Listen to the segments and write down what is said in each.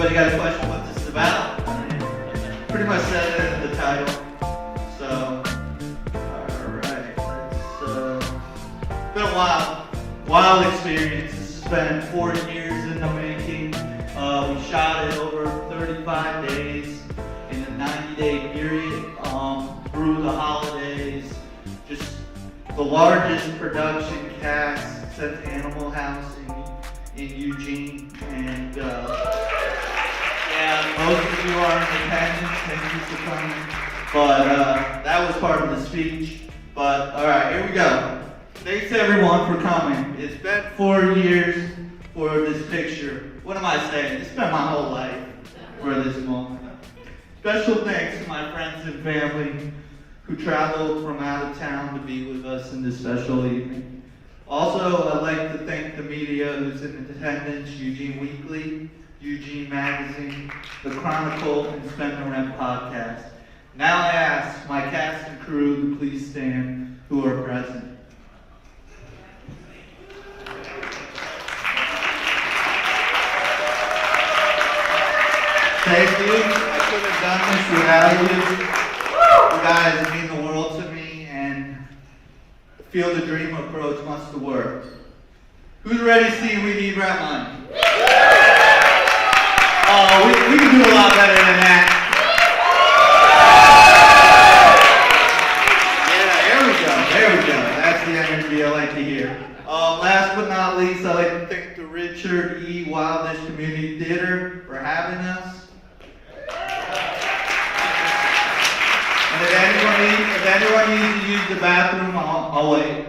Anybody got a question what this is about? Pretty much said it in the title. So, alright, it's been a wild experience. This has been 4 years in the making. We shot it over 35 days in a 90-day period through the holidays. Just the largest production cast since Animal House in Eugene, and yeah, most of you are in attendance. Thank you for coming. But that was part of the speech. But all right, here we go. Thanks everyone for coming. It's been 4 years for this picture. What am I saying? It's been my whole life for this moment. Special thanks to my friends and family who traveled from out of town to be with us in this special evening. Also, I'd like to thank the media who's in attendance: Eugene Weekly, Eugene Magazine, The Chronicle, and Spend the Rent podcast. Now I ask my cast and crew to please stand who are present. Thank you. I couldn't have done this without you. You guys mean the world to me, and feel the dream approach must have worked. Who's ready to see We Need Rent Money? Oh, we can do a lot better than that. Yeah, there we go. That's the energy I like to hear. Last but not least, I'd like to thank the Richard E. Wildish Community Theater for having us. And if anyone needs to use the bathroom, I'll wait.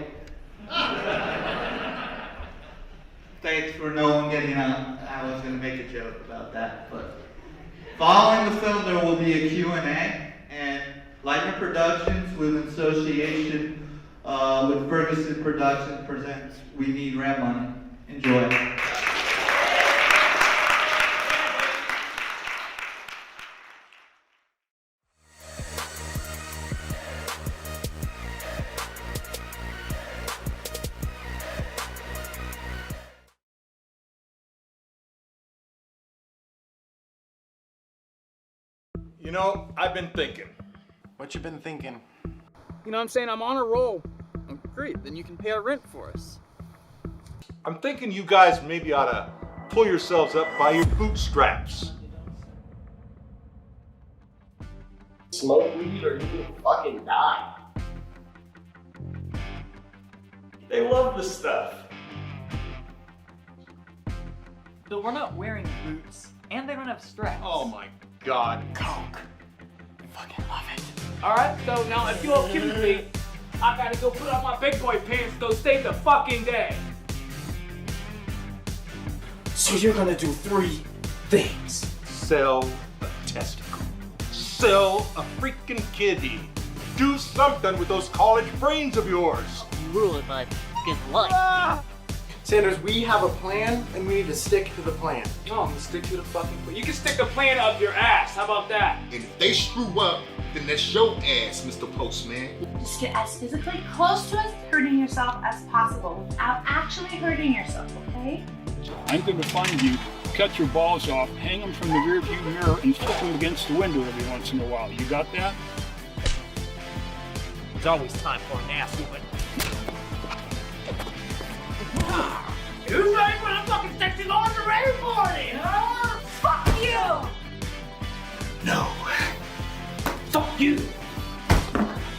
Thanks for no one getting up. I was going to make a joke about that, but following the film, there will be a Q&A, and Lightner Productions, with association with Ferguson Productions, presents We Need Rent Money. Enjoy. You know, I've been thinking. What you been thinking? You know what I'm saying? I'm on a roll. Great, then you can pay our rent for us. I'm thinking you guys maybe ought to pull yourselves up by your bootstraps. Smoke weed or you can fucking die. They love this stuff. But we're not wearing boots, and they don't have straps. Oh my God. Coke. I fucking love it. Alright, so now if you'll give me, I gotta go put on my big boy pants, go save the fucking day. So you're gonna do 3 things. Sell a testicle. Sell a freaking kidney. Do something with those college brains of yours. Ruin my fucking life. Sanders, we have a plan and we need to stick to the plan. No, I'm gonna stick to the fucking plan. You can stick the plan up your ass, how about that? And if they screw up, then that's your ass, Mr. Postman. Just get as physically close to us hurting yourself as possible without actually hurting yourself, okay? I'm going to find you, cut your balls off, hang them from the rearview mirror, and flip them against the window every once in a while. You got that? There's always time for a nasty one. Who's ready for the fucking sexy lingerie party, huh? Fuck you! No. Fuck you!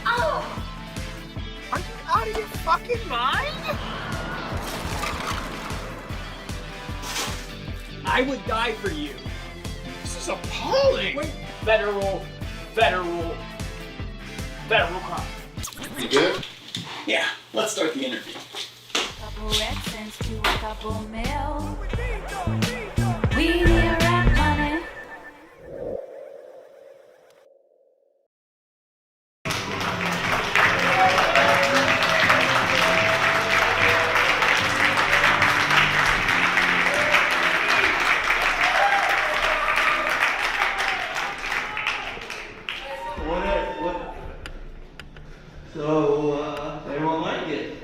Oh! Are you out of your fucking mind? I would die for you. This is appalling. Wait, federal crime. You good? Yeah, let's start the interview. Couple red cents to a couple mil. We need rent money. So, everyone like it?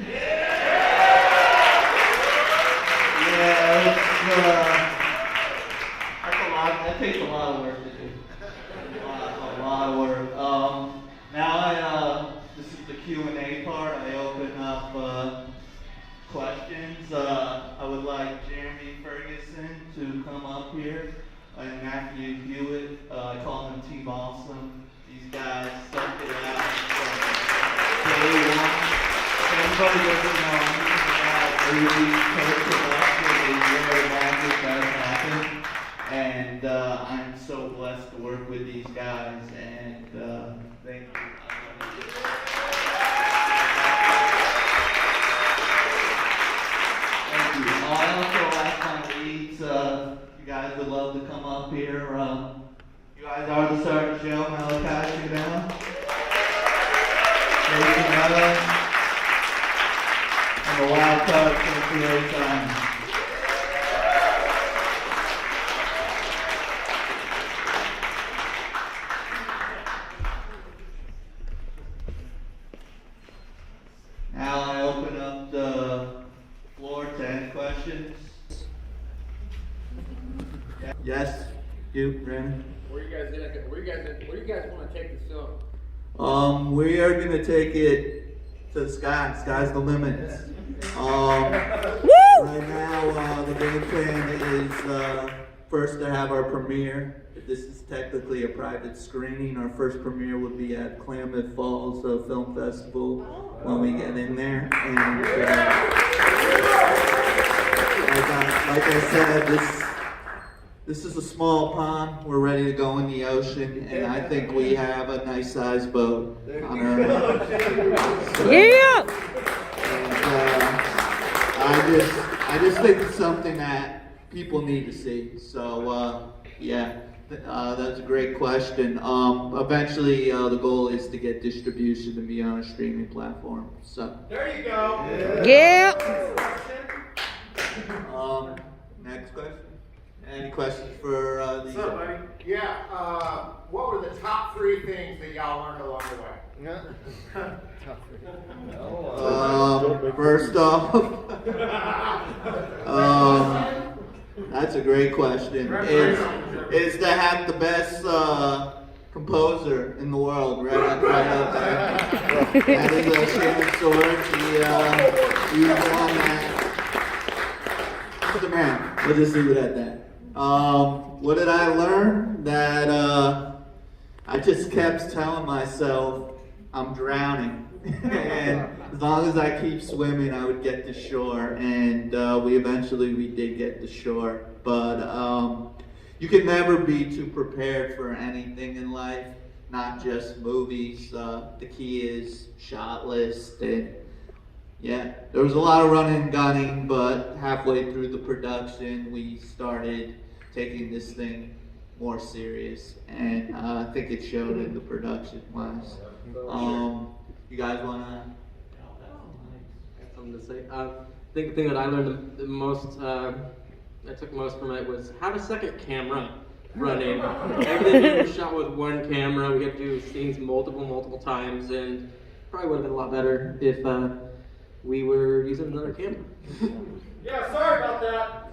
Yeah, to come up here, and Matthew Hewitt. I call him Team Awesome. These guys stuck it out from day one. Everybody doesn't know anything about movies, post-production, is where magic does happen. And I'm so blessed to work with these guys, and thank you. Thank you. I also like my leads. You guys would love to come up here. You guys are the starting show, Malachi Chanel, Jason Miller, and the wild card from time. Now I open up the floor to any questions. Yes, you, Brandon. Where you guys want to take this film? We are gonna take it to the sky. Sky's the limit. Right now, the game plan is first to have our premiere. This is technically a private screening. Our first premiere would be at Klamath Falls Film Festival when we get in there. And like I said, this is a small pond. We're ready to go in the ocean, and I think we have a nice sized boat on our own. Yeah! And, I just think it's something that people need to see. So yeah, that's a great question. Eventually, the goal is to get distribution to be on a streaming platform. So There you go. Yeah! Next question. Any questions for these? What's up, buddy? Yeah, what were the top 3 things that y'all learned along the way? First off, that's a great question. Is to have the best composer in the world right up there. That is a Shannon Sword. He's the one that. He's the man. We'll just leave it at that. What did I learn? That I just kept telling myself I'm drowning. And as long as I keep swimming, I would get to shore. And we did get to shore. But you can never be too prepared for anything in life, not just movies. The key is shot list. And yeah, there was a lot of running and gunning, but halfway through the production, we started taking this thing more serious. And I think it showed in the production wise. You guys want to? Something to say. I think the thing that I learned the most, I took most from it was have a second camera running. Everything was shot with one camera. We had to do scenes multiple times, and probably would have been a lot better if we were using another camera. Yeah, sorry about that.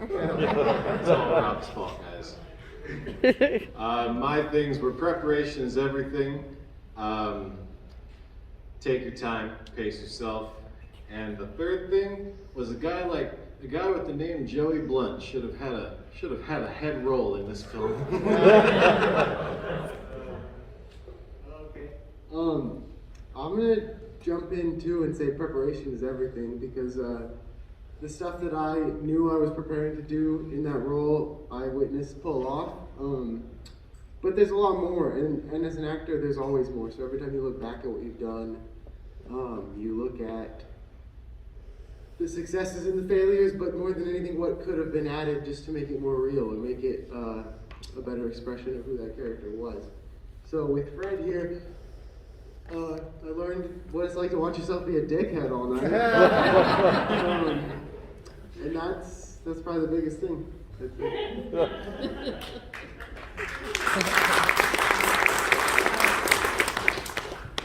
It's all Rob's fault, guys. My things were preparation is everything. Take your time, pace yourself. And the third thing was a guy with the name Joey Blunt should have had a head role in this film. Okay. I'm gonna jump in too and say preparation is everything, because the stuff that I knew I was preparing to do in that role, I witnessed pull off. But there's a lot more, and as an actor, there's always more. So every time you look back at what you've done, you look at the successes and the failures, but more than anything, what could have been added just to make it more real and make it a better expression of who that character was. So with Fred here, I learned what it's like to watch yourself be a dickhead all night. And that's probably the biggest thing.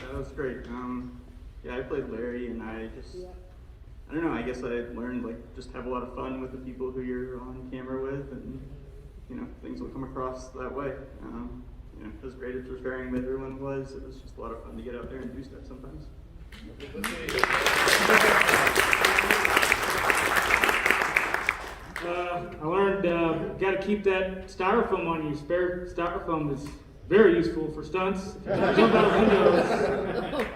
That was great. Yeah, I played Larry, and I don't know, I guess I learned, just have a lot of fun with the people who you're on camera with, and, things will come across that way. As great as preparing with everyone was, it was just a lot of fun to get out there and do stuff sometimes. I learned got to keep that styrofoam on you. Spare styrofoam is very useful for stunts. Jump out of windows,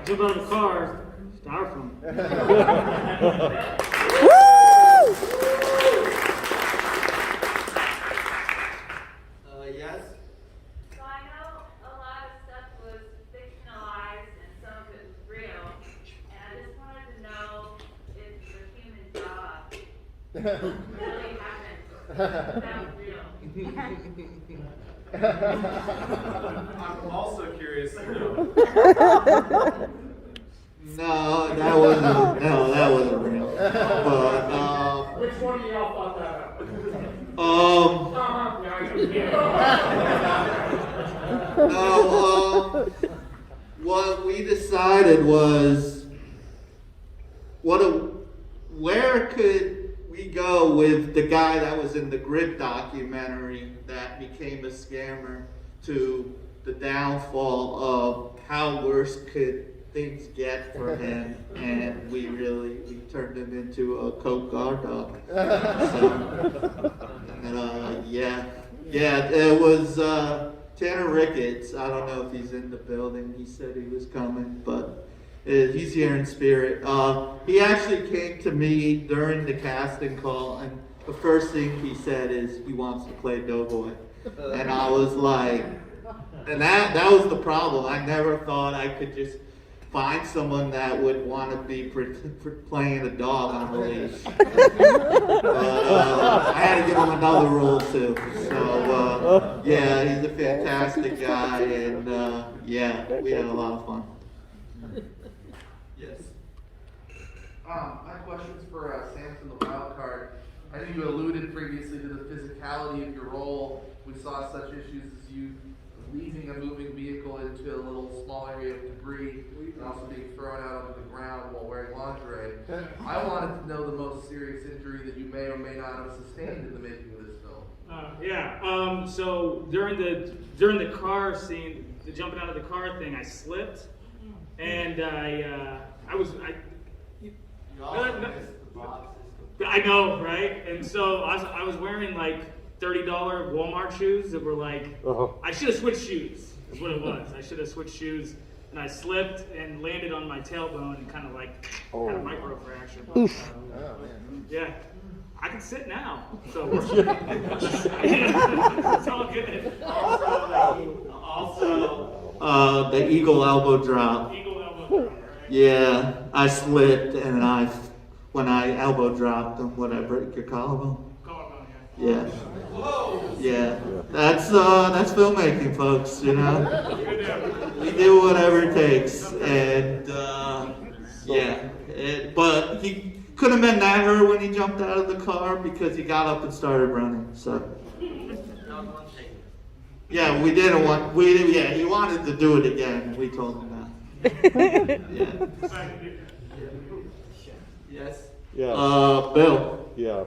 jump out of a car, styrofoam. Yes? So I know a lot of stuff was fictionalized and some of it was real, and I just wanted to know if the human job really happened. That was real. I'm also curious to know. No, that wasn't real. But, Which one of y'all thought that out? What we decided was, where could we go with the guy that was in the Grip documentary that became a scammer to the downfall of how worse could things get for him, and we turned him into a Coke guard dog. It was Tanner Ricketts. I don't know if he's in the building. He said he was coming, but he's here in spirit. He actually came to me during the casting call, and the first thing he said is he wants to play Doughboy, and I was like, and that was the problem. I never thought I could just find someone that would want to be playing a dog on a leash. I had to give him another role too. So he's a fantastic guy, and we had a lot of fun. Yes. My question's for Samson the Wild Card. I know you alluded previously to the physicality of your role. We saw such issues as you leaving a moving vehicle into a little small area of debris and also being thrown out onto the ground while wearing lingerie. I wanted to know the most serious injury that you may or may not have sustained in the making of this film. So during the car scene, the jumping out of the car thing, I slipped, and I know, right? And so I was wearing like $30 Walmart shoes that were like, I should have switched shoes, is what it was. I should have switched shoes, and I slipped and landed on my tailbone and kind of like had a micro fracture. Yeah, I can sit now, so it's all good. Also, the eagle elbow drop. Yeah, I slipped, and when I elbow dropped, what I break your collarbone? Yeah. Yeah. That's filmmaking, folks, you know? We do whatever it takes. And but he could have been that hurt when he jumped out of the car because he got up and started running. So yeah, we didn't want he wanted to do it again. We told him that. Yes. Yeah. Bill. Yeah.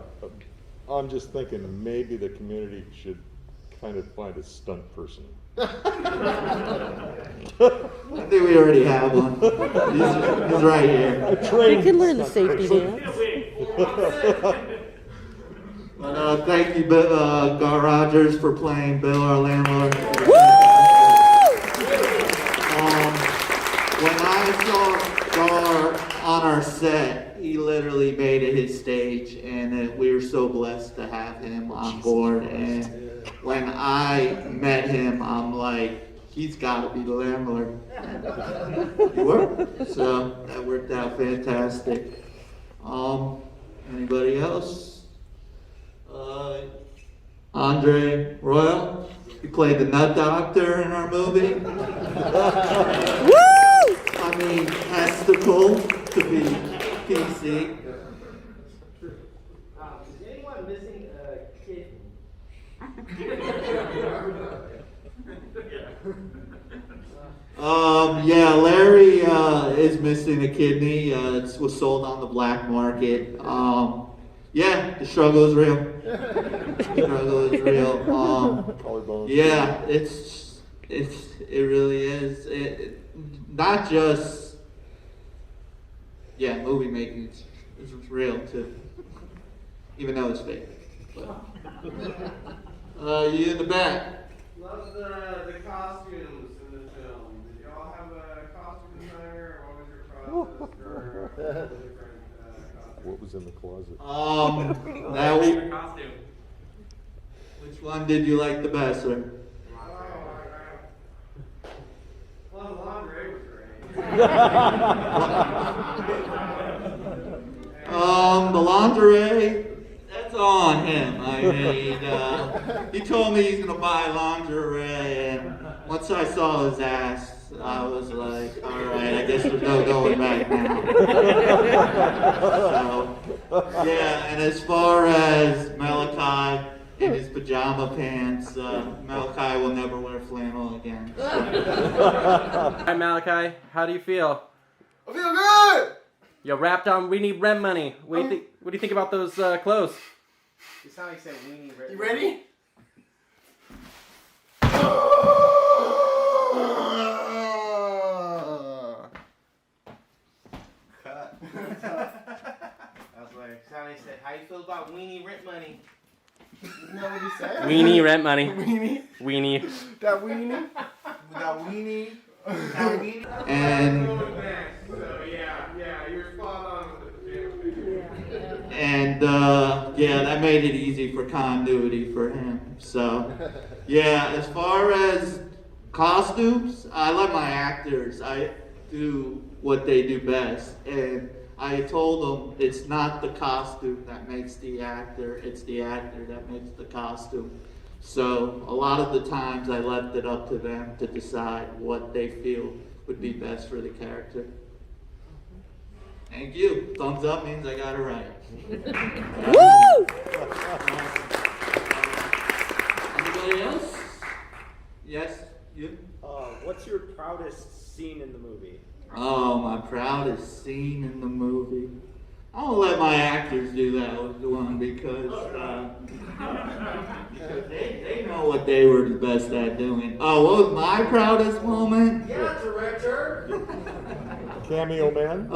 I'm just thinking maybe the community should kind of find a stunt person. I think we already have one. He's right here. You can learn the safety dance. But thank you, Gar Rogers, for playing Bill, our landlord. When I saw Gar on our set, he literally made it his stage, and we were so blessed to have him on board. And when I met him, I'm like, he's got to be the landlord. He worked, so that worked out fantastic. Anybody else? Andre Royal, he played the Nut Doctor in our movie. I mean, testicle to be PC. Is anyone missing a kidney? Larry is missing a kidney. It was sold on the black market. The struggle is real. It really is. Not just movie making is real too, even though it's fake. You in the back. Love the costumes in the film. Did y'all have a costume designer, or what was your process for the different costumes? What was in the closet? Costume. Which one did you like the best, sir? Well, the lingerie was great. The lingerie, that's on him. I mean, he told me he's gonna buy lingerie, and once I saw his ass, I was like, all right, I guess there's no going back now. So, yeah, and as far as Malachi in his pajama pants, Malachi will never wear flannel again. Hi Malachi, how do you feel? I feel good! Yo, Rap Dom, we need rent money. What do you think about those clothes? You sound like you said weenie. You ready? Cut. I was like, Sally said, how you feel about weenie rent money? You know what he said? Weenie rent money. Weenie? Weenie. That weenie? That weenie? And So yeah, you're spot on with the pajama. And yeah, that made it easy for continuity for him. So yeah, as far as costumes, I let my actors, I do what they do best. And I told them it's not the costume that makes the actor, it's the actor that makes the costume. So a lot of the times I left it up to them to decide what they feel would be best for the character. Thank you. Thumbs up means I got it right. Woo! Anybody else? Yes, you? What's your proudest scene in the movie? Oh, my proudest scene in the movie. I won't let my actors do that one because they know what they were the best at doing. Oh, what was my proudest moment? Yeah, director. Cameo man?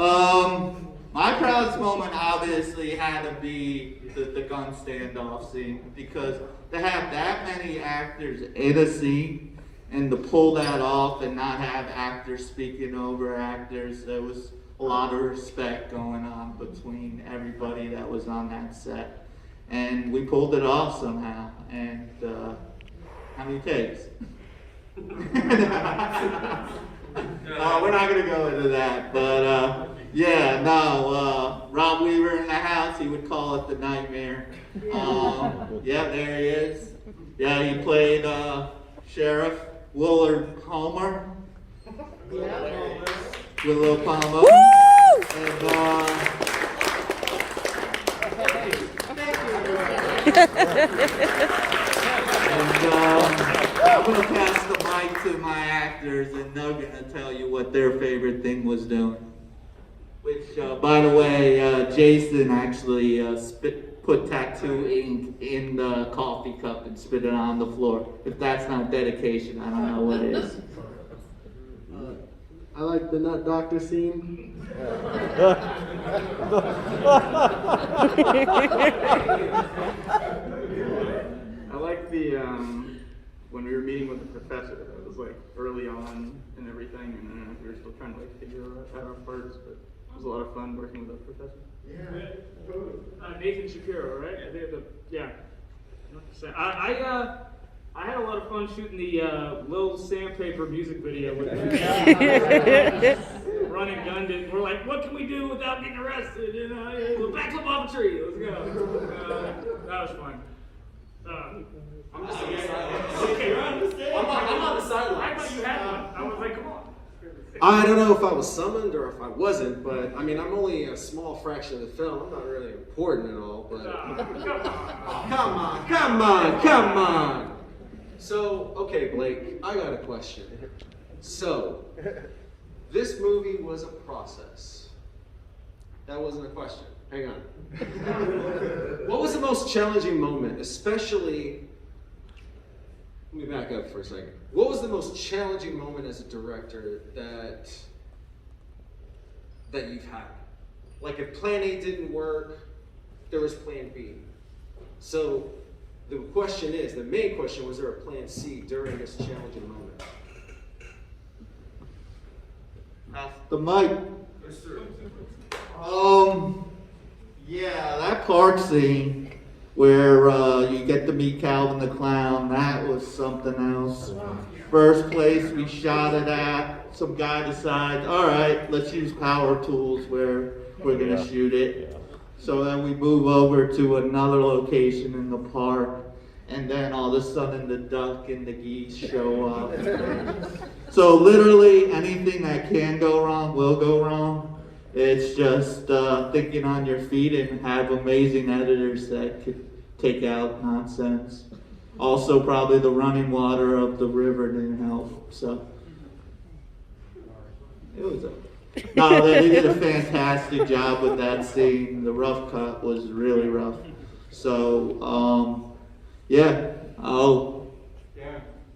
My proudest moment obviously had to be the gun standoff scene, because to have that many actors in a scene and to pull that off and not have actors speaking over actors, there was a lot of respect going on between everybody that was on that set. And we pulled it off somehow. And how many takes? We're not going to go into that. But yeah, no, Rob Weaver in the house, he would call it the nightmare. Yeah, there he is. Yeah, he played Sheriff Willard Homer. Willow Palmer. Woo! And I'm going to pass the mic to my actors, and they're going to tell you what their favorite thing was doing. Which, by the way, Jason actually put tattoo ink in the coffee cup and spit it on the floor. If that's not dedication, I don't know what is. I like the nut doctor scene. I like the when we were meeting with the professor. It was like early on and everything, and we were still trying to like figure out our parts, but it was a lot of fun working with the professor. Nathan Shapiro, right? I think yeah. I had a lot of fun shooting the Lil Sandpaper music video with running gun. We're like, what can we do without getting arrested? You know, backflip off a tree. Let's go. That was fun. I'm just on the sidelines. Okay, I'm on the sidelines. I thought you had one. I was like, come on. I don't know if I was summoned or if I wasn't, but I mean, I'm only a small fraction of the film. I'm not really important at all, but come on. So, okay, Blake, I got a question. So, this movie was a process. That wasn't a question. Hang on. What was the most challenging moment, especially, let me back up for a second. What was the most challenging moment as a director that you've had? Like if plan A didn't work, there was plan B. So the question is, the main question, was there a plan C during this challenging moment? Pass the mic. Yeah, that park scene where you get to meet Calvin the Clown, that was something else. First place we shot it at, some guy decides, all right, let's use power tools where we're gonna shoot it. So then we move over to another location in the park, and then all of a sudden the duck and the geese show up. So literally anything that can go wrong will go wrong. It's just thinking on your feet and have amazing editors that could take out nonsense. Also, probably the running water of the river didn't help. So it was no, they did a fantastic job with that scene. The rough cut was really rough. So yeah. Oh,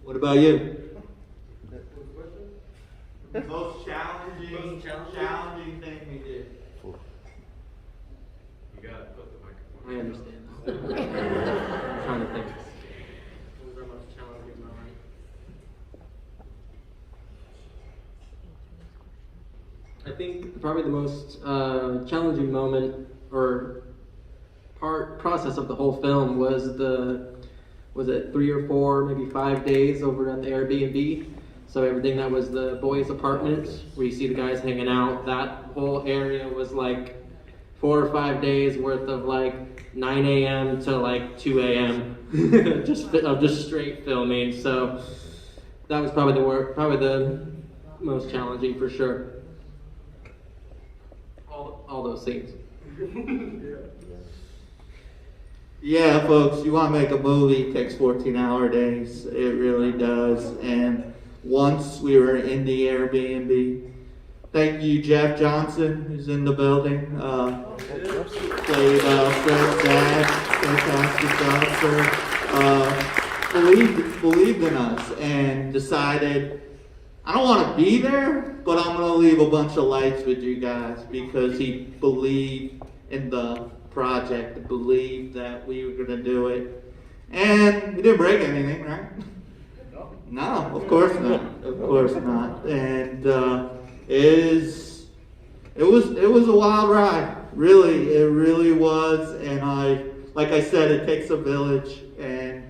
what about you? Most challenging thing we did. You gotta put the microphone. I understand. I'm trying to think. What was our most challenging moment? I think probably the most challenging moment or process of the whole film was it 3 or 4, maybe 5 days over at the Airbnb. So everything that was the boys' apartment, where you see the guys hanging out, that whole area was like 4 or 5 days worth of like 9 a.m. to like 2 a.m. just straight filming. So that was probably the most challenging for sure. All those scenes. Yeah, folks, you want to make a movie, it takes 14-hour days. It really does. And once we were in the Airbnb, thank you, Jeff Johnson, who's in the building. Played Fred's dad, fantastic job, sir. Believed in us and decided, I don't want to be there, but I'm going to leave a bunch of lights with you guys, because he believed in the project, believed that we were going to do it. And we didn't break anything, right? No, of course not. Of course not. And it was a wild ride. Really, it really was. And like I said, it takes a village, and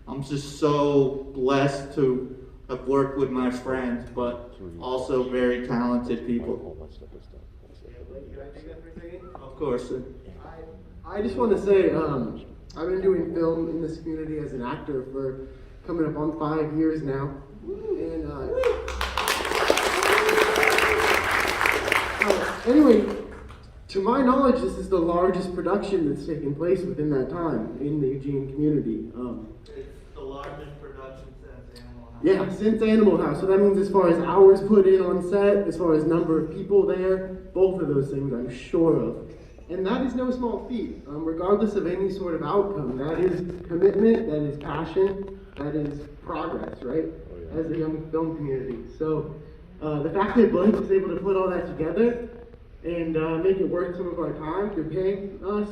I'm just so blessed to have worked with my friends, but also very talented people. Of course. I just want to say, I've been doing film in this community as an actor for coming up on 5 years now. And anyway, to my knowledge, this is the largest production that's taken place within that time in the Eugene community. It's the largest production since Animal House. Yeah, since Animal House. So that means as far as hours put in on set, as far as number of people there, both of those things I'm sure of. And that is no small feat, regardless of any sort of outcome. That is commitment, that is passion, that is progress, right? As a young film community. So the fact that Blake was able to put all that together and make it worth some of our time, you're paying us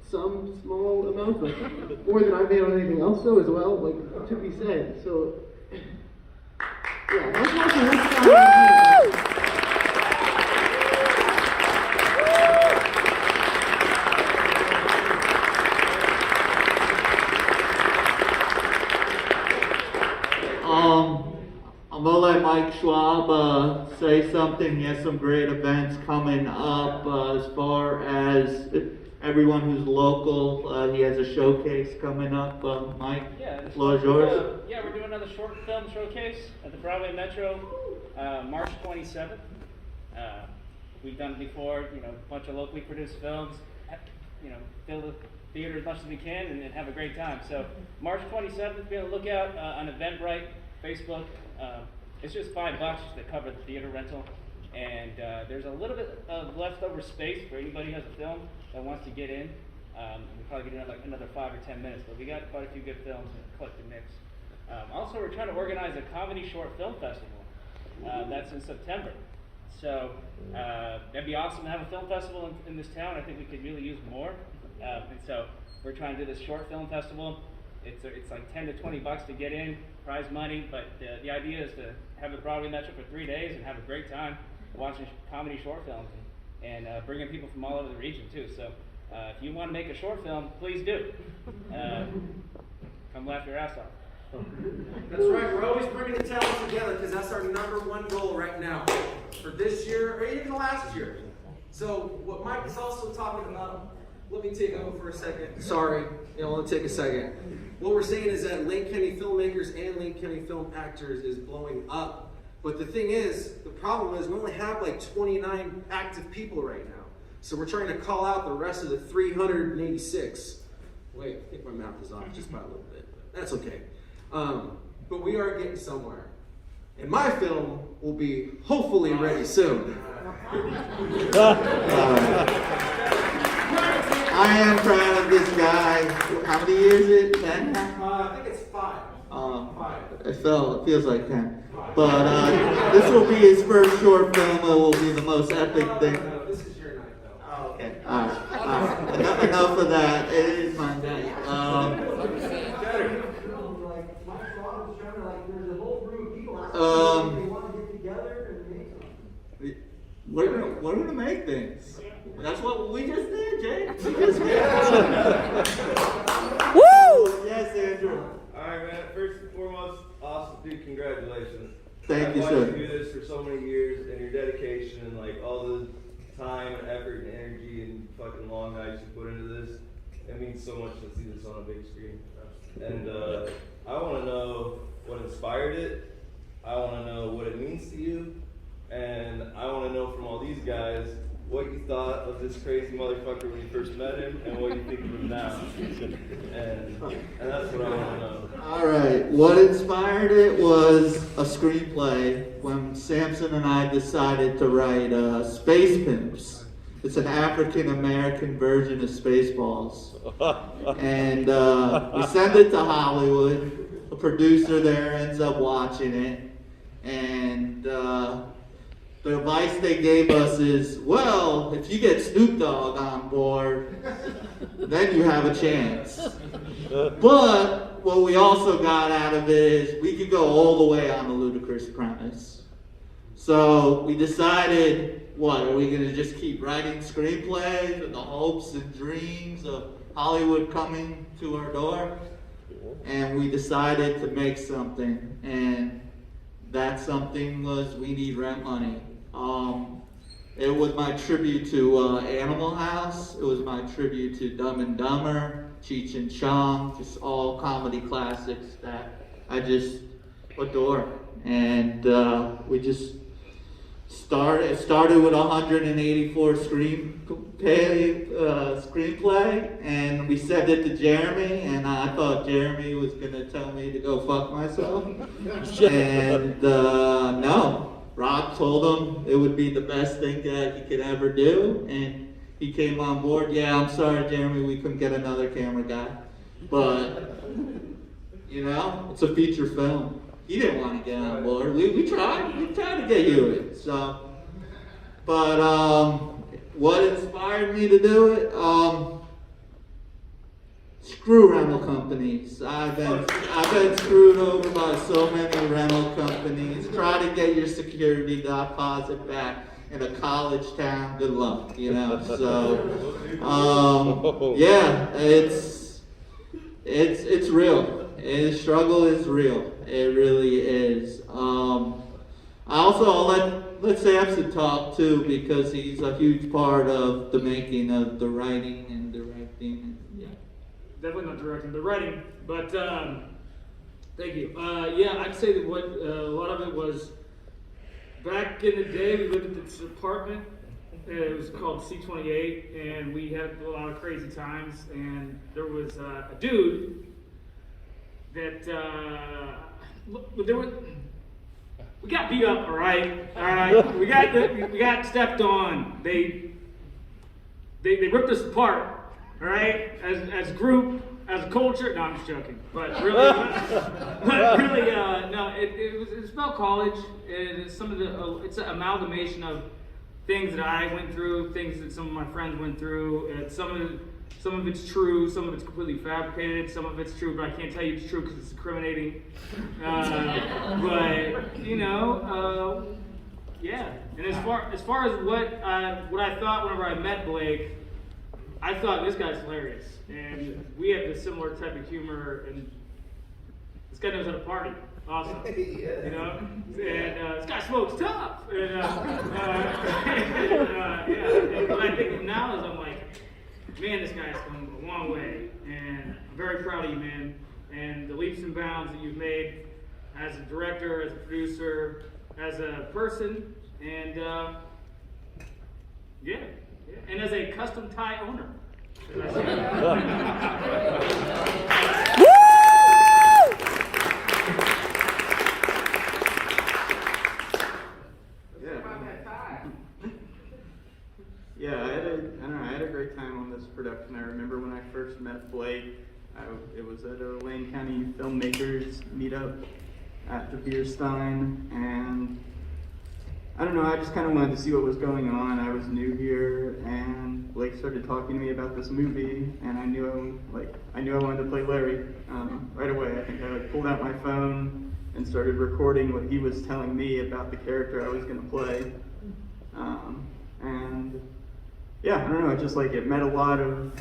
some small amount, but more than I made on anything else though as well, like to be said. So yeah, that's awesome. I'm gonna let Mike Schwab say something. He has some great events coming up as far as everyone who's local. He has a showcase coming up. Mike, the floor is yours. Yeah, we're doing another short film showcase at the Broadway Metro, March 27th. We've done it before, a bunch of locally produced films, fill the theater as much as we can and have a great time. So March 27th, be on the lookout on Eventbrite, Facebook. It's just $5 to cover the theater rental, and there's a little bit of leftover space for anybody who has a film that wants to get in. We'll probably get in another 5 or 10 minutes, but we got quite a few good films in the collective mix. Also, we're trying to organize a comedy short film festival. That's in September. So that'd be awesome to have a film festival in this town. I think we could really use more. And so we're trying to do this short film festival. It's like 10 to 20 bucks to get in, prize money, but the idea is to have the Broadway Metro for 3 days and have a great time watching comedy short films and bringing people from all over the region too. So if you want to make a short film, please do. Come laugh your ass off. That's right, we're always bringing the talent together because that's our #1 goal right now for this year or even last year. So what Mike is also talking about, let me take over for a second. Sorry, let me take a second. What we're saying is that Lake County filmmakers and Lake County film actors is blowing up. But the thing is, the problem is we only have like 29 active people right now. So we're trying to call out the rest of the 386. Wait, I think my math is off just by a little bit. But that's okay. But we are getting somewhere. And my film will be hopefully ready soon. I am proud of this guy. How many years is it? 10? I think it's 5. It feels like 10. But this will be his first short film. It will be the most epic thing. No, this is your night though. Oh, okay. All right. Enough of that. It is my night. We're gonna make things. That's what we just did, Jay. We just did. Woo! Yes, Andrew. Alright, man. First and foremost, awesome, dude. Congratulations. Thank you, I've sir. watched you do this for so many years, and your dedication and like all the time and effort and energy and fucking long nights you put into this. It means so much to see this on a big screen. And I want to know what inspired it. I want to know what it means to you. And I want to know from all these guys what you thought of this crazy motherfucker when you first met him and what you think of him now. And that's what I want to know. All right. What inspired it was a screenplay when Samson and I decided to write Space Pimps. It's an African-American version of Spaceballs. And we send it to Hollywood. A producer there ends up watching it. And the advice they gave us is, well, if you get Snoop Dogg on board, then you have a chance. But what we also got out of it is we could go all the way on the ludicrous premise. So we decided, what, are we going to just keep writing screenplays with the hopes and dreams of Hollywood coming to our door? And we decided to make something, and that something was We Need Rent Money. It was my tribute to Animal House. It was my tribute to Dumb and Dumber, Cheech and Chong, just all comedy classics that I just adore. And we just started with 184 screenplay, and we sent it to Jeremy, and I thought Jeremy was gonna tell me to go fuck myself. And no. Rob told him it would be the best thing that he could ever do, and he came on board. Yeah, I'm sorry, Jeremy, we couldn't get another camera guy. But, it's a feature film. He didn't want to get on board. We tried. We tried to get you in. So, but what inspired me to do it? Screw rental companies. I've been screwed over by so many rental companies. Try to get your security deposit back in a college town. Good luck, So, yeah, it's real. The struggle is real. It really is. I'll let Samson talk too, because he's a huge part of the making of the writing and directing. Definitely not directing, but writing. But thank you. Yeah, I'd say that what a lot of it was back in the day. We lived at this apartment. It was called C28, and we had a lot of crazy times. And there was a dude that we got beat up. All right. We got stepped on. They ripped us apart. All right, as a group, as a culture. No, I'm just joking. But really, no. It's about college. It's it's an amalgamation of things that I went through, things that some of my friends went through. Some of Some of it's true, some of it's completely fabricated, some of it's true, but I can't tell you it's true because it's incriminating. But you know, yeah. And as far as what I thought whenever I met Blake, I thought this guy's hilarious, and we have a similar type of humor, and this guy knows how to party. Awesome. You know? And this guy smokes tough. And, and what I think of now is I'm like, man, this guy's come a long way. And I'm very proud of you, man. And the leaps and bounds that you've made as a director, as a producer, as a person, and and as a custom tie owner. Yeah, I had a great time on this production. I remember when I first met Blake, it was at a Lane County filmmakers meetup at the Beer Stein, and I don't know, I just kind of wanted to see what was going on. I was new here, and Blake started talking to me about this movie, and I knew I wanted to play Larry right away. I think I pulled out my phone and started recording what he was telling me about the character I was going to play, and yeah, I don't know. It just it met a lot of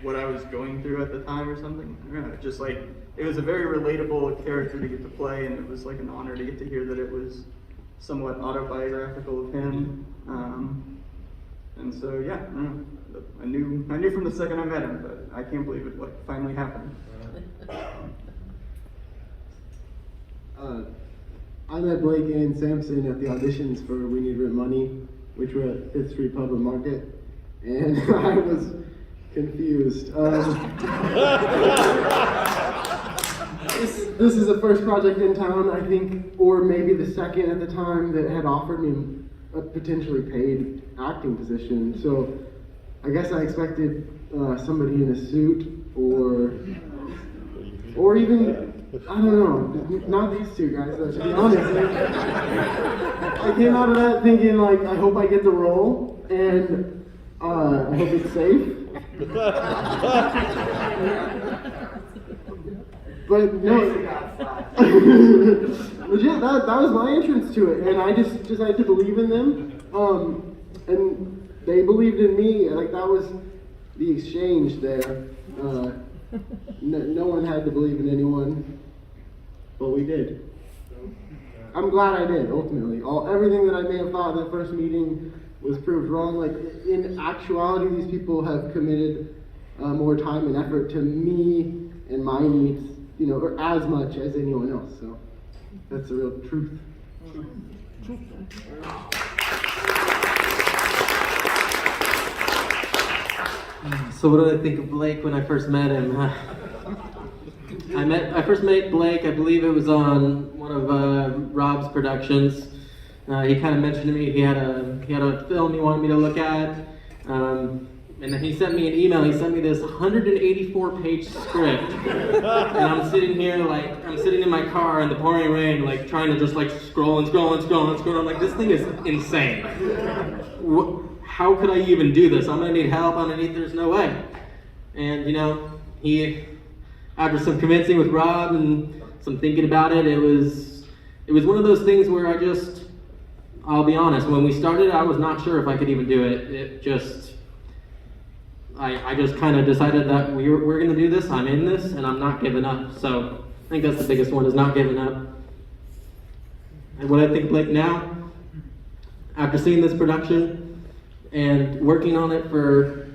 what I was going through at the time or something. I don't know. Just it was a very relatable character to get to play, and it was an honor to get to hear that it was somewhat autobiographical of him. And so yeah, I don't know. I knew from the second I met him, but I can't believe it finally happened. I met Blake and Samson at the auditions for We Need Rent Money, which were at 5th Street Pub and Market, and I was confused. This is the first project in town, I think, or maybe the second at the time, that had offered me a potentially paid acting position. So I guess I expected somebody in a suit, or even, I don't know, not these two guys, to be honest. I came out of that thinking, I hope I get the role, and I hope it's safe. But no, legit, that was my entrance to it, and I just had to believe in them, and they believed in me. That was the exchange there. No one had to believe in anyone, but we did. I'm glad I did, ultimately. Everything that I may have thought in that first meeting was proved wrong. In actuality, these people have committed more time and effort to me and my needs, or as much as anyone else. So that's the real truth. So what did I think of Blake when I first met him? I first met Blake, I believe it was on one of Rob's productions. He kind of mentioned to me he had a film he wanted me to look at, and then he sent me an email. He sent me this 184-page script, and I'm sitting here I'm sitting in my car in the pouring rain, trying to just scroll and scroll and scroll and scroll. I'm like, this thing is insane. How could I even do this? I'm gonna need help. There's no way. And he, after some convincing with Rob and some thinking about it, it was one of those things where I'll be honest, when we started, I was not sure if I could even do it. I just kind of decided that we're gonna do this, I'm in this, and I'm not giving up. So I think that's the biggest one, is not giving up. And what I think Blake now, after seeing this production and working on it for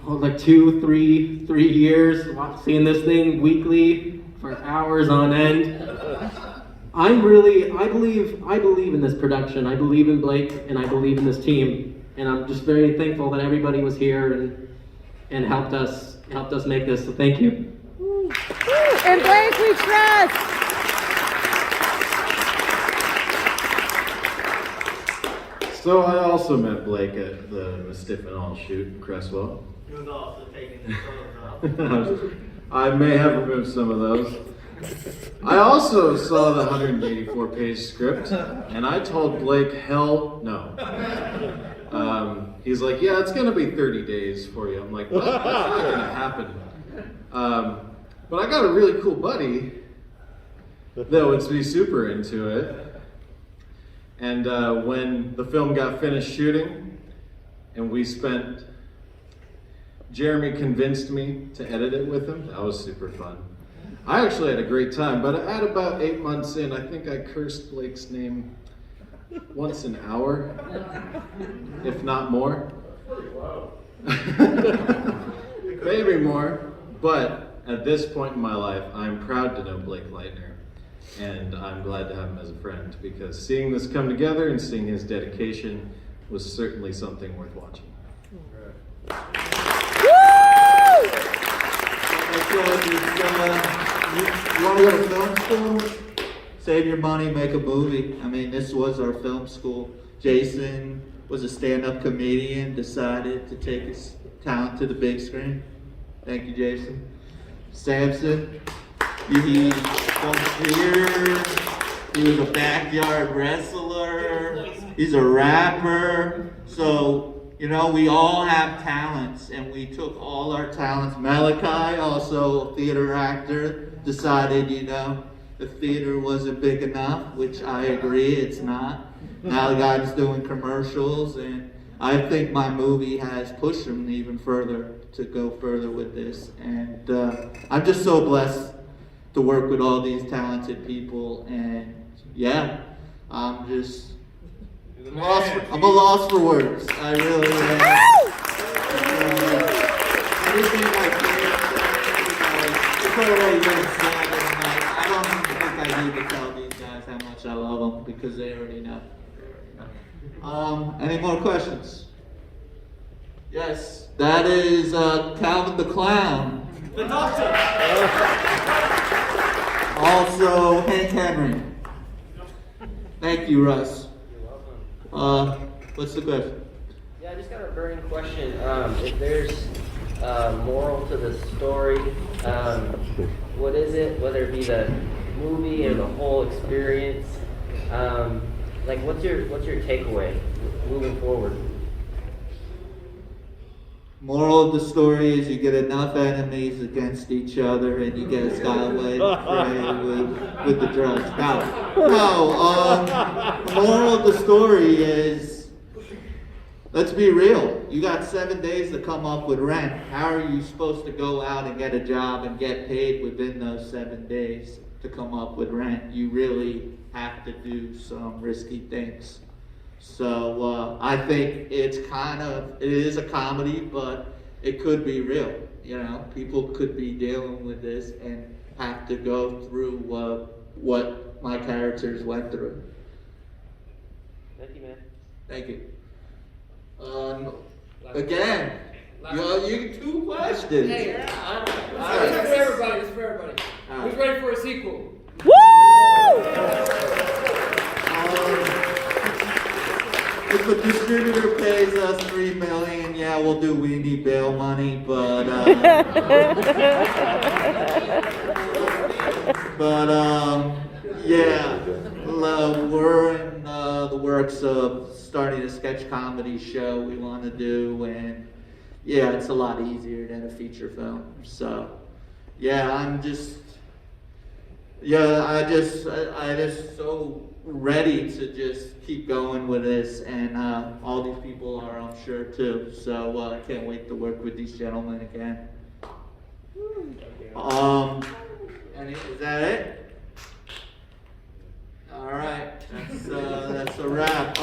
2, 3 years, seeing this thing weekly for hours on end, I believe in this production. I believe in Blake, and I believe in this team, and I'm just very thankful that everybody was here and helped us make this. So thank you. And Blake, we trust. So I also met Blake at the Stiff and All shoot in Cresswell. He was also taking the photos off. I may have removed some of those. I also saw the 184-page script, and I told Blake, hell no. he's like, yeah, it's gonna be 30 days for you. I'm like, what? That's not gonna happen. But I got a really cool buddy that would be super into it. And when the film got finished shooting, and Jeremy convinced me to edit it with him. That was super fun. I actually had a great time, but at about 8 months in, I think I cursed Blake's name once an hour, if not more. Maybe more. But at this point in my life, I'm proud to know Blake Leitner, and I'm glad to have him as a friend, because seeing this come together and seeing his dedication was certainly something worth watching. You want to go to film school? Save your money, make a movie. I mean, this was our film school. Jason was a stand-up comedian, decided to take his talent to the big screen. Thank you, Jason. Samson, he was a backyard wrestler. He's a rapper. So, you know, we all have talents, and we took all our talents. Malachi, also a theater actor, decided, you know, the theater wasn't big enough, which I agree, it's not. Now the guy's doing commercials, and I think my movie has pushed him even further to go further with this. And I'm just so blessed to work with all these talented people, and yeah, I'm a loss for words. I really am. Anything like it's already been said, and I don't think I need to tell these guys how much I love them, because they already know. Any more questions? Yes, that is Calvin the Clown. The doctor. Also, Hank Henry. Thank you, Russ. What's the question? Yeah, I just got a burning question. If there's a moral to the story, what is it? Whether it be the movie or the whole experience, like what's your takeaway moving forward? Moral of the story is you get enough enemies against each other, and you get a skyway to play with the drugs. No. The moral of the story is, let's be real. You got 7 days to come up with rent. How are you supposed to go out and get a job and get paid within those 7 days to come up with rent? You really have to do some risky things. So I think it is a comedy, but it could be real. You know, people could be dealing with this and have to go through what my characters went through. Thank you, man. Thank you. Again, you 2 questions. Hey, All it's right. for everybody. It's for everybody. All Who's right. ready for a sequel? If the distributor pays us $3 million, yeah, we'll do weenie bail money, but yeah, we're in the works of starting a sketch comedy show we want to do, and yeah, it's a lot easier than a feature film. So yeah, I just so ready to just keep going with this, and all these people are, I'm sure, too. So I can't wait to work with these gentlemen again. Is that it? All right, that's a wrap.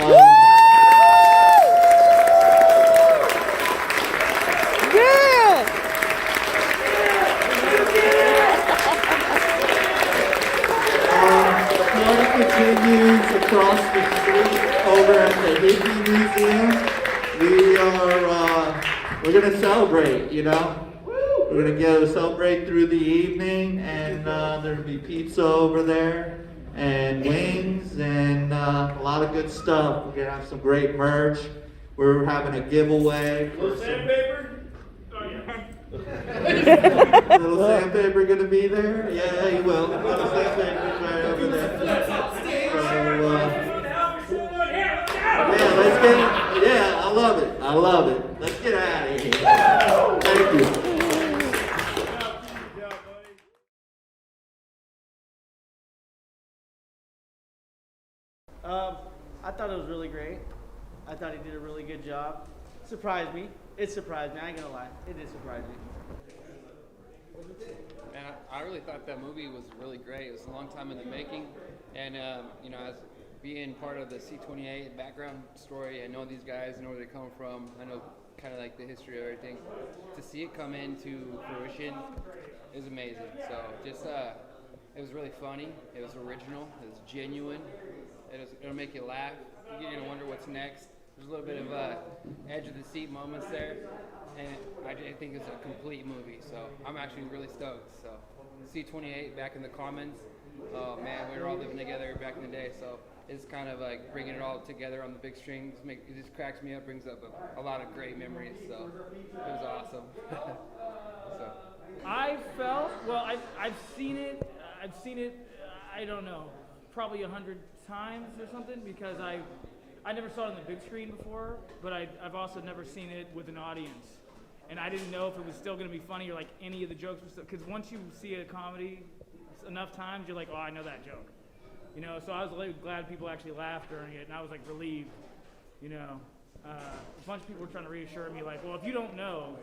Continues across the street over at the Hippie Museum. We're gonna celebrate, you know. We're gonna go celebrate through the evening, and there'll be pizza over there, and wings, and a lot of good stuff. We're gonna have some great merch. We're having a giveaway. Little sandpaper? Oh yeah. Little sandpaper gonna be there? Yeah, he will. Little sandpaper's right over there. So, yeah, I love it. I love it. Let's get out of here. Thank you. I thought it was really great. I thought he did a really good job. Surprised me. It surprised me. I ain't gonna lie. It did surprise me. Man, I really thought that movie was really great. It was a long time in the making, and you know, as being part of the C28 background story, I know these guys, I know where they come from. I know kind of like the history of everything. To see it come into fruition is amazing. So just it was really funny. It was original. It was genuine. It'll make you laugh. You're gonna wonder what's next. There's a little bit of edge of the seat moments there, and I think it's a complete movie. So I'm actually really stoked. So C28 back in the Commons. Oh man, we were all living together back in the day. So it's kind of like bringing it all together on the big screen. It just cracks me up, brings up a lot of great memories. So it was awesome. So I felt, well, I've seen it, I don't know, probably 100 times or something, because I never saw it on the big screen before, but I've also never seen it with an audience. And I didn't know if it was still going to be funny or like any of the jokes were still, because once you see a comedy enough times, you're like, oh, I know that joke. You know, so I was really glad people actually laughed during it, and I was like relieved, you know. A bunch of people were trying to reassure me, like, well, if you don't know,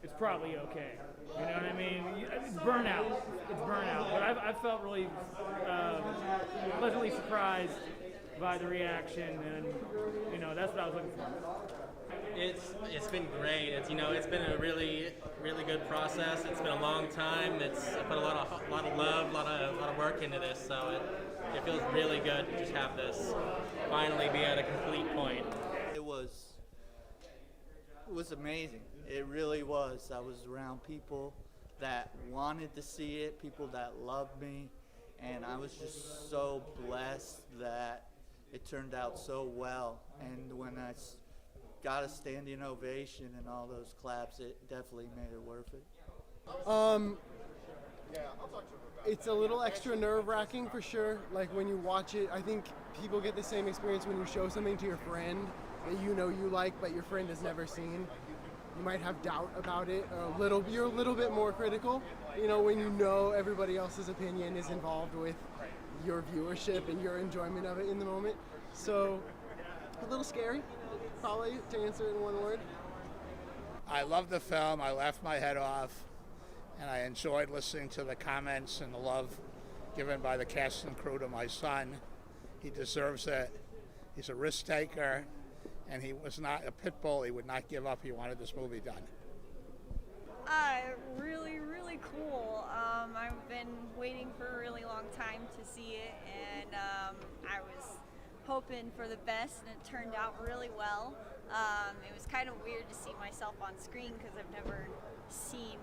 it's probably okay. You know what I mean? It's burnout. It's burnout. But I felt really pleasantly surprised by the reaction, and you know, that's what I was looking for. It's been great. It's been a really good process. It's been a long time. I put a lot of love, a lot of work into this. So it feels really good to just have this finally be at a complete point. It was amazing. It really was. I was around people that wanted to see it, people that loved me, and I was just so blessed that it turned out so well. And when I got a standing ovation and all those claps, it definitely made it worth it. It's a little extra nerve-wracking for sure. Like when you watch it, I think people get the same experience when you show something to your friend that you know you like, but your friend has never seen. You might have doubt about it. You're a little bit more critical, you know, when you know everybody else's opinion is involved with your viewership and your enjoyment of it in the moment. So a little scary, probably, to answer it in one word. I loved the film. I laughed my head off, and I enjoyed listening to the comments and the love given by the cast and crew to my son. He deserves it. He's a risk taker, and he was not a pit bull. He would not give up. He wanted this movie done. Really cool. I've been waiting for a really long time to see it, and I was hoping for the best, and it turned out really well. It was kind of weird to see myself on screen because I've never seen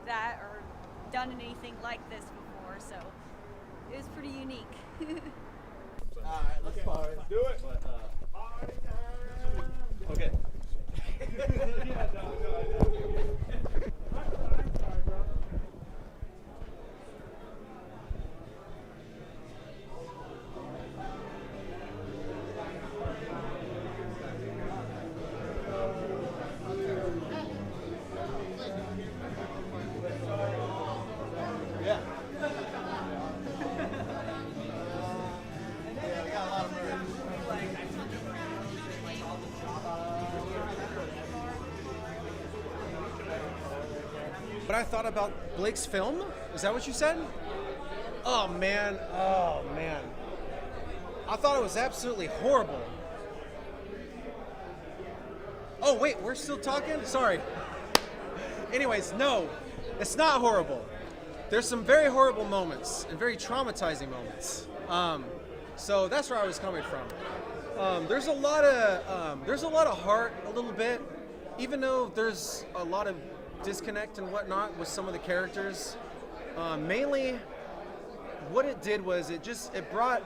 that or done anything like this before, so it was pretty unique. All right, let's party. Do it. Okay. Yeah. We got a lot of moves. What I thought about Blake's film? Is that what you said? Oh man. I thought it was absolutely horrible. Oh wait, we're still talking? Sorry. Anyways, no, it's not horrible. There's some very horrible moments and very traumatizing moments. So that's where I was coming from. There's a lot of heart, a little bit, even though there's a lot of disconnect and whatnot with some of the characters. Mainly, what it did was it brought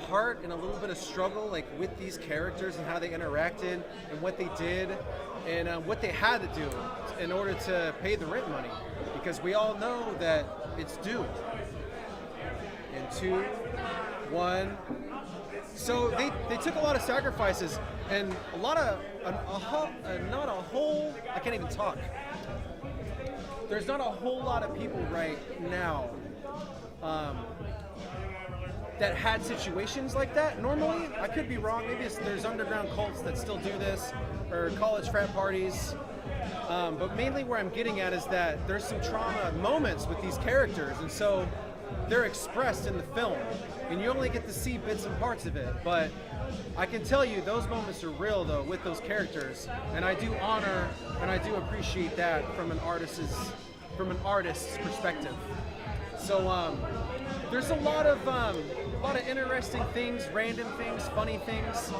heart and a little bit of struggle, like with these characters and how they interacted and what they did and what they had to do in order to pay the rent money, because we all know that it's due. In 2, 1, So they took a lot of sacrifices and a lot of not a whole. I can't even talk. There's not a whole lot of people right now that had situations like that. Normally, I could be wrong. Maybe there's underground cults that still do this, or college frat parties. But mainly where I'm getting at is that there's some trauma moments with these characters, and so they're expressed in the film, and you only get to see bits and parts of it. But I can tell you those moments are real, though, with those characters, and I do honor and I do appreciate that from an artist's perspective. So there's a lot of interesting things, random things, funny things,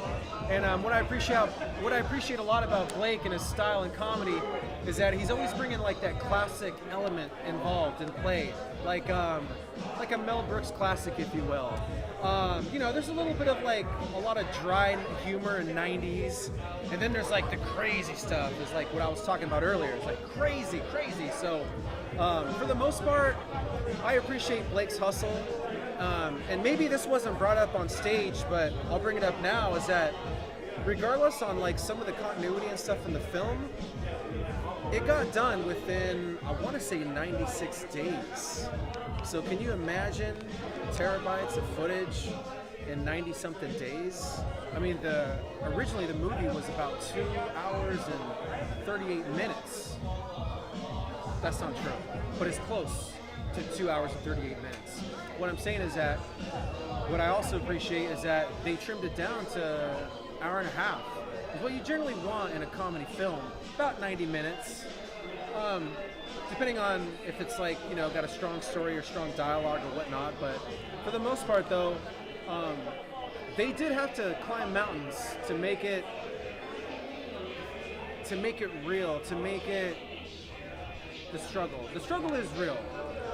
and what I appreciate a lot about Blake and his style and comedy is that he's always bringing like that classic element involved in play, like a Mel Brooks classic, if you will. There's a little bit of like a lot of dry humor in 90s, and then there's like the crazy stuff. It's like what I was talking about earlier. It's like crazy. So for the most part, I appreciate Blake's hustle. And maybe this wasn't brought up on stage, but I'll bring it up now, is that regardless on like some of the continuity and stuff in the film, it got done within, I want to say 96 days. So can you imagine terabytes of footage in 90-something days? I mean, originally the movie was about 2 hours and 38 minutes. That's not true, but it's close to 2 hours and 38 minutes. What I'm saying is that, what I also appreciate is that they trimmed it down to an hour and a half. Because what you generally want in a comedy film, about 90 minutes. Depending on if it's like, got a strong story or strong dialogue or whatnot. But for the most part though, they did have to climb mountains to make it real, to make it the struggle. The struggle is real.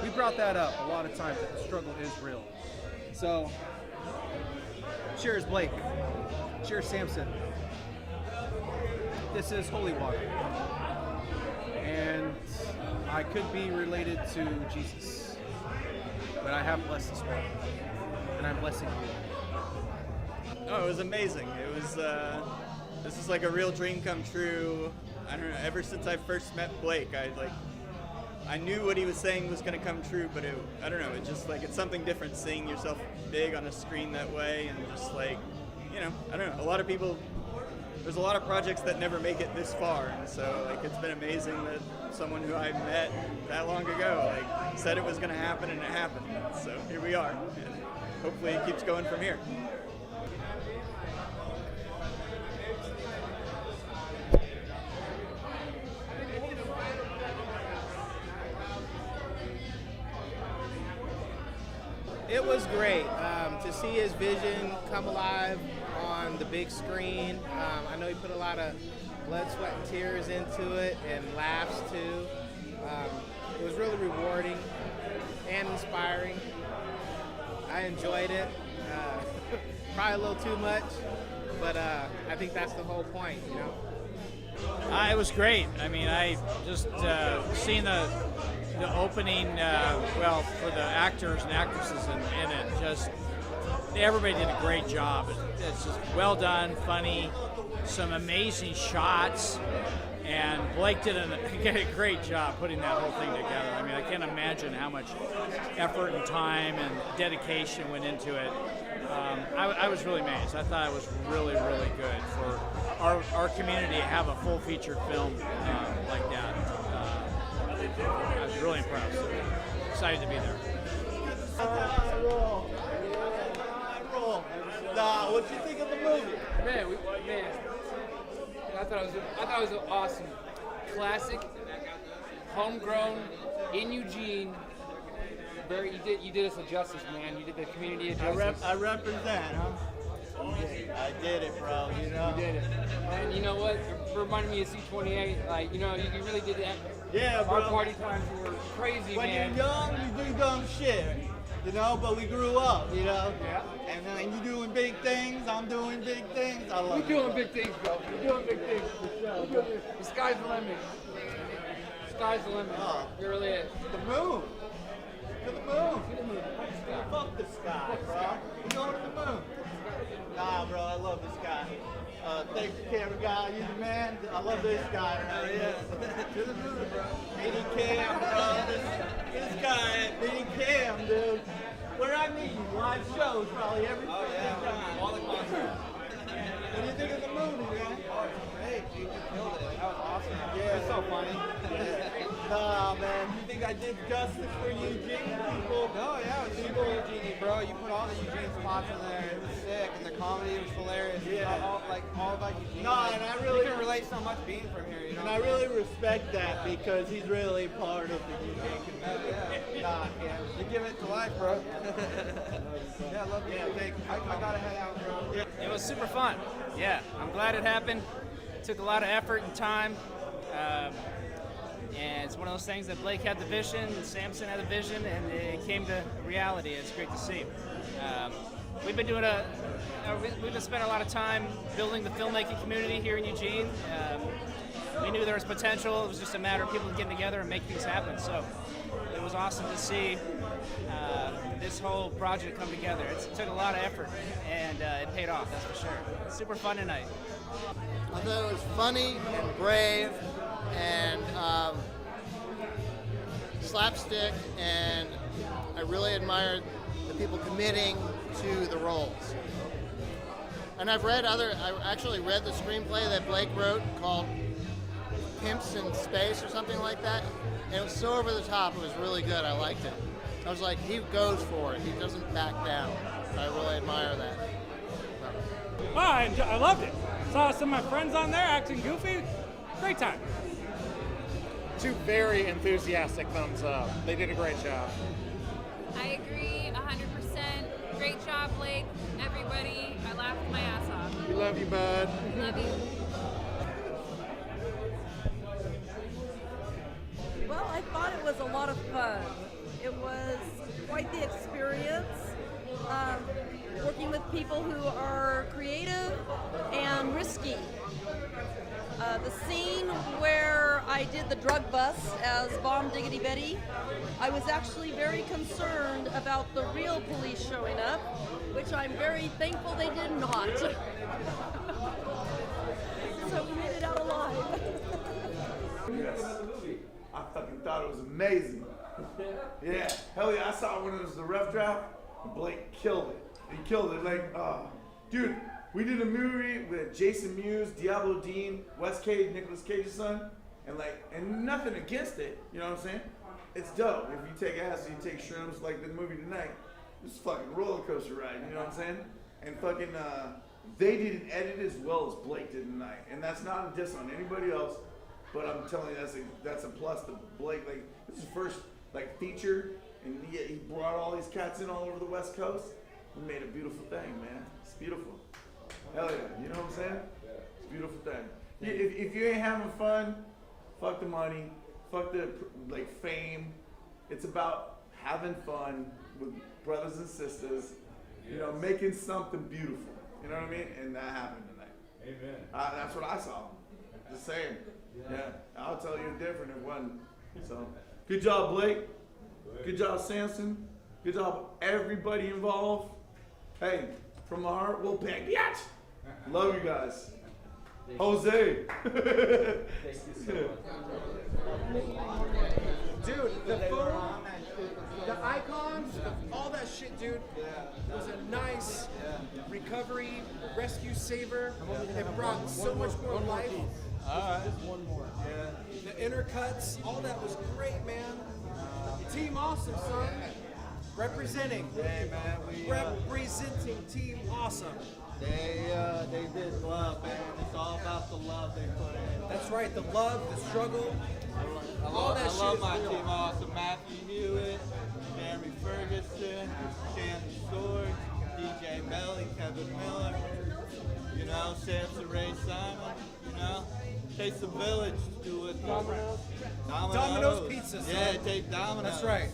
We brought that up a lot of times, that the struggle is real. So, cheers, Blake. Cheers, Samson. This is holy water. And I could be related to Jesus, but I have blessed this water, and I'm blessing you. Oh, it was amazing. It was, this is like a real dream come true. I don't know, ever since I first met Blake, I knew what he was saying was going to come true, but I don't know, it's just like, it's something different seeing yourself big on a screen that way, and just like, I don't know, a lot of people, there's a lot of projects that never make it this far, and so like, it's been amazing that someone who I met that long ago, like, said it was going to happen, and it happened, so here we are, and hopefully it keeps going from here. It was great to see his vision come alive on the big screen. I know he put a lot of blood, sweat, and tears into it, and laughs too. It was really rewarding and inspiring. I enjoyed it. Probably a little too much, but I think that's the whole point, It was great. I mean, I just seen the opening, for the actors and actresses in it, just everybody did a great job. It's just well done, funny, some amazing shots, and Blake did a great job putting that whole thing together. I mean, I can't imagine how much effort and time and dedication went into it. I was really amazed. I thought it was really, really good for our community to have a full feature film like that. I was really impressed. Excited to be there. What'd you think of the movie? Man, I thought it was awesome. Classic, homegrown, in Eugene. You did us a justice, man. You did the community a justice. I represent, huh? I did it, bro. You did it. And you know what? It reminded me of C28. Like, you really did that. Yeah, bro. Our party times were crazy, when man. When you're young, you do dumb shit. But we grew up, Yeah. And then you doing big things, I'm doing big things. I love We're doing big things, bro. We're doing big things. The sky's the limit. The sky's the limit. It really is. The moon. To the moon. Fuck the sky, bro. We're going to the moon. Nah, bro, I love this guy. Thanks, camera guy. You the man. I love this guy. Right? Yeah. To the moon, bro. Meeting Cam, bro. This guy, meeting Cam, dude. Where I meet you, live shows probably every fucking time. All the concerts. What do you think of the movie, man? Hey, dude, you killed it. That was awesome. Yeah, it's so funny. Nah, man. You think I did justice for Eugene, people? No, yeah, it was super Eugene, bro. You put all the Eugene spots in there. It was sick, and the comedy was hilarious. Yeah. All about Eugene. No, and I really you can relate so much being from here. You know. And I really respect that because he's really part of the Eugene community. Nah, yeah. You give it to life, bro. Yeah, I love you. Yeah, I gotta head out, bro. It was super fun. Yeah, I'm glad it happened. It took a lot of effort and time. And it's one of those things that Blake had the vision, Samson had the vision, and it came to reality. It's great to see. We've been spending a lot of time building the filmmaking community here in Eugene. We knew there was potential. It was just a matter of people getting together and make things happen. So it was awesome to see this whole project come together. It took a lot of effort, and it paid off, that's for sure. Super fun tonight. I thought it was funny and brave and slapstick, and I really admired the people committing to the roles. And I actually read the screenplay that Blake wrote called Pimps in Space or something like that, and it was so over the top, it was really good, I liked it. I was like, he goes for it, he doesn't back down. I really admire that. Oh, I loved it. Saw some of my friends on there acting goofy. Great time. Two very enthusiastic thumbs up. They did a great job. I agree 100%. Great job, Blake. Everybody, I laughed my ass off. We love you, bud. Love you. Well, I thought it was a lot of fun. It was quite the experience. Working with people who are creative and risky. The scene where I did the drug bust as Bomb Diggity Betty, I was actually very concerned about the real police showing up, which I'm very thankful they did not. So we made it out alive. Yes. I fucking thought it was amazing. Yeah, hell yeah, I saw it when it was the rough draft, and Blake killed it. He killed it, like, dude, we did a movie with Jason Mewes, Diablo Dean, Wes Cage, Nicolas Cage's son, and nothing against it, you know what I'm saying? It's dope. If you take acid, you take shrooms, like the movie tonight, it's fucking roller coaster ride, you know what I'm saying? And fucking, they didn't edit as well as Blake did tonight, and that's not a diss on anybody else, but I'm telling you, that's a plus to Blake. Like, this is his first, like, feature, and he brought all these cats in all over the West Coast. We made a beautiful thing, man. It's beautiful. Hell yeah, you know what I'm saying? It's a beautiful thing. If you ain't having fun, fuck the money, fuck the fame. It's about having fun with brothers and sisters, you know, making something beautiful. You know what I mean? And that happened tonight. Amen. That's what I saw. Just saying. Yeah, I'll tell you different if it wasn't. So, good job, Blake. Good job, Samson. Good job, everybody involved. Hey, from my heart, we'll pick. Yes! Love you guys. Jose. Dude, the phone, the icons, all that shit, dude, was a nice recovery, rescue saver. It brought so much more life. Just one more. Yeah. The intercuts, all that was great, man. Team Awesome, son. Representing. Hey, man, representing Team Awesome. They did love, man. It's all about the love they put in. That's right, the love, the struggle. All that shit. I love is my real. Team Awesome. Matthew Hewitt, Jeremy Ferguson, Shannon Storch, DJ Melly, Kevin Miller, you know, Samson Ray Simon, you know. Taste the Village, do it. Domino's Pizza. Yeah, take Domino's. That's right.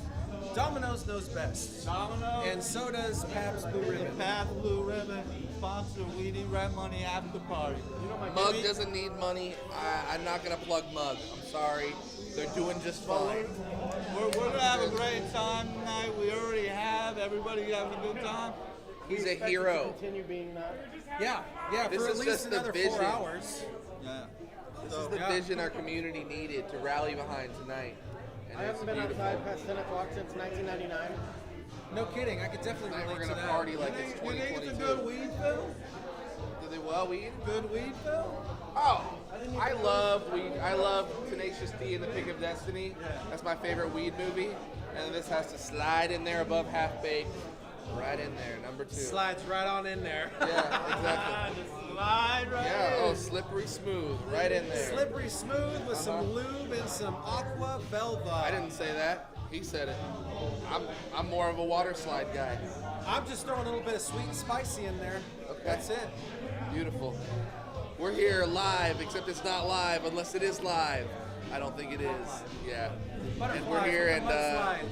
Domino's knows best. Domino's. And so does Pabst Blue Ribbon. Pabst Blue Ribbon, sponsor We Need Rent Money After Party. Mug doesn't need money. I'm not going to plug Mug. I'm sorry. They're doing just fine. We're going to have a great time tonight. We already have. Everybody having a good time. He's a expect it hero. to continue being that. Yeah, This for at is least just the another vision. 4 hours. Yeah. This is the vision our community needed to rally behind tonight. And I it's haven't been beautiful. outside past 10 o'clock since 1999. No kidding, I could definitely Tonight relate we're to gonna that. party like it's 2022. weed, Phil? Do they what weed? Good weed, Phil? Oh, I love weed. I love Tenacious D and the Pick of Destiny. That's my favorite weed movie. And this has to slide in there above Half Baked. Right in there, number 2. Slides right on in there. Yeah, exactly. Just slide right Yeah, in. oh, slippery smooth, right in there. Slippery smooth with some lube and some aqua velva. I didn't say that. He said it. I'm more of a water slide guy. I'm just throwing a little bit of sweet and spicy in there. Okay. That's it. Beautiful. We're here live, except it's not live unless it is live. I don't think it is. Yeah. And we're here, and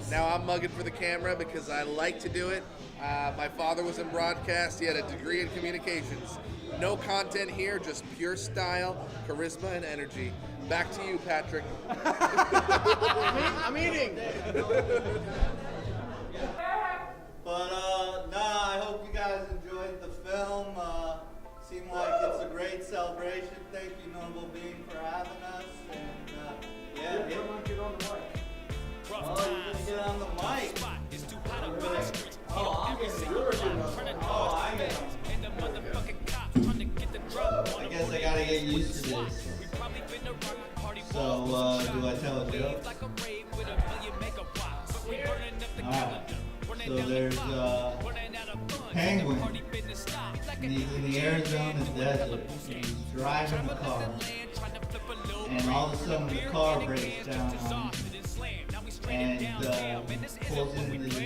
now I'm mugging for the camera because I like to do it. My father was in broadcast. He had a degree in communications. No content here, just pure style, charisma, and energy. Back to you, Patrick. I'm eating. But I hope you guys enjoyed the film. Seemed like it's a great celebration. Thank you, Noble Being, for having us. And yeah, Get on the mic. Oh, you're gonna get on the mic. Oh, I'm getting I guess I gotta get used to this. So, do I tell a joke? Alright. So there's a penguin. And he's in the Arizona desert. And he's driving the car. And all of a sudden the car breaks down on him. And pulls into this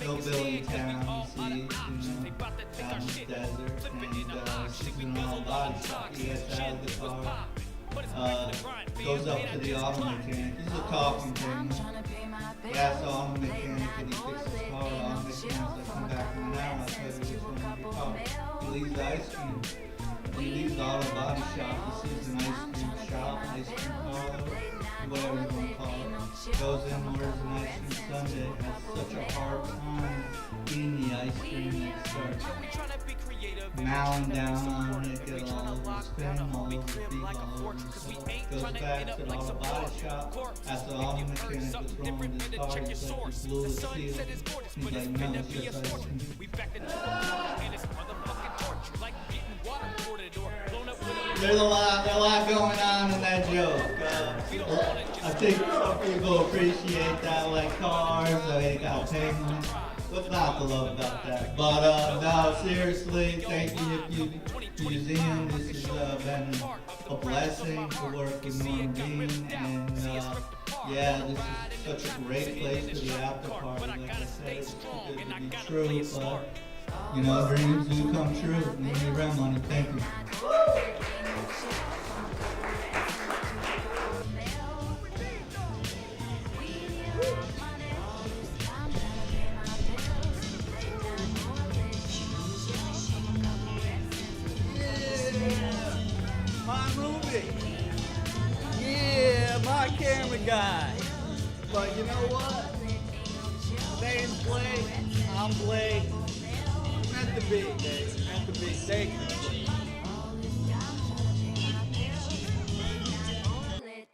hillbilly town he sees, out in the desert. And she's in an auto body shop. He gets out of the car. Goes up to the auto mechanic. He's a talking penguin. He asks the auto mechanic, can he fix his car? The auto mechanic's like, come back in an hour, I'll tell you what's wrong with your car. He leaves the ice cream. He leaves the auto body shop. He sees an ice cream shop, ice cream parlor, whatever you want to call it. Goes in, orders an ice cream sundae. Has such a hard time eating the ice cream that starts mowing down on it, get all over his fin, all over his feet, all over himself. Goes back to the auto body shop, asks the auto mechanic what's wrong with his car. He's like, he blew his seal. He's like, no, it's just ice cream. There's a lot going on in that joke. I think some people appreciate that, like cars, they got penguins. What's not to love about that? But no, seriously, thank you, Hippie Museum. This has been a blessing to work with Norman Bean, and yeah, this is such a great place for the after party. Like I said, it's too good to be true, but you know, dreams do come true. Need me rent money. Thank you. My movie. Yeah, my camera guy. But you know what? Name's Blake. I'm Blake. Meant to be, Dave. Meant to be. Thank you.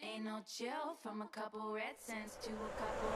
Ain't no chill from a couple red cents to a couple